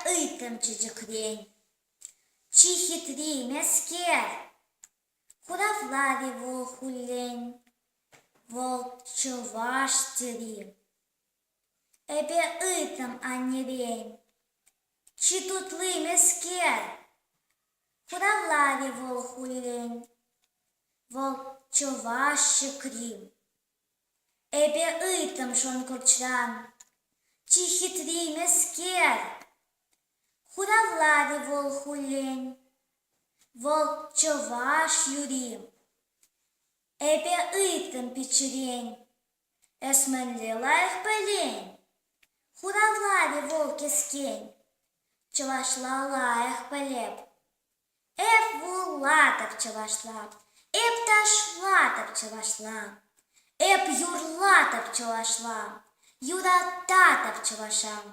итым чичикрень. Чи хитрей мяскер, Хуравлави волхулень, волчеваш тери. Эбе итым анерень, Чи тутлы мяскер, Хуравлави волхулень, волчеваш шикрим. Эбе итым шонкурчран, Чи хитрей мяскер, Хуравлави волхулень, волчеваш юрим. Эбе итым печерень, Эсмэнли лайх пэлень, Хуравлави волкескень, Чавашла лайх пэлеп. Эп вулатып чавашла, Эп ташлатып чавашла, Эп юрлатып чавашла, Юрататып чавашам.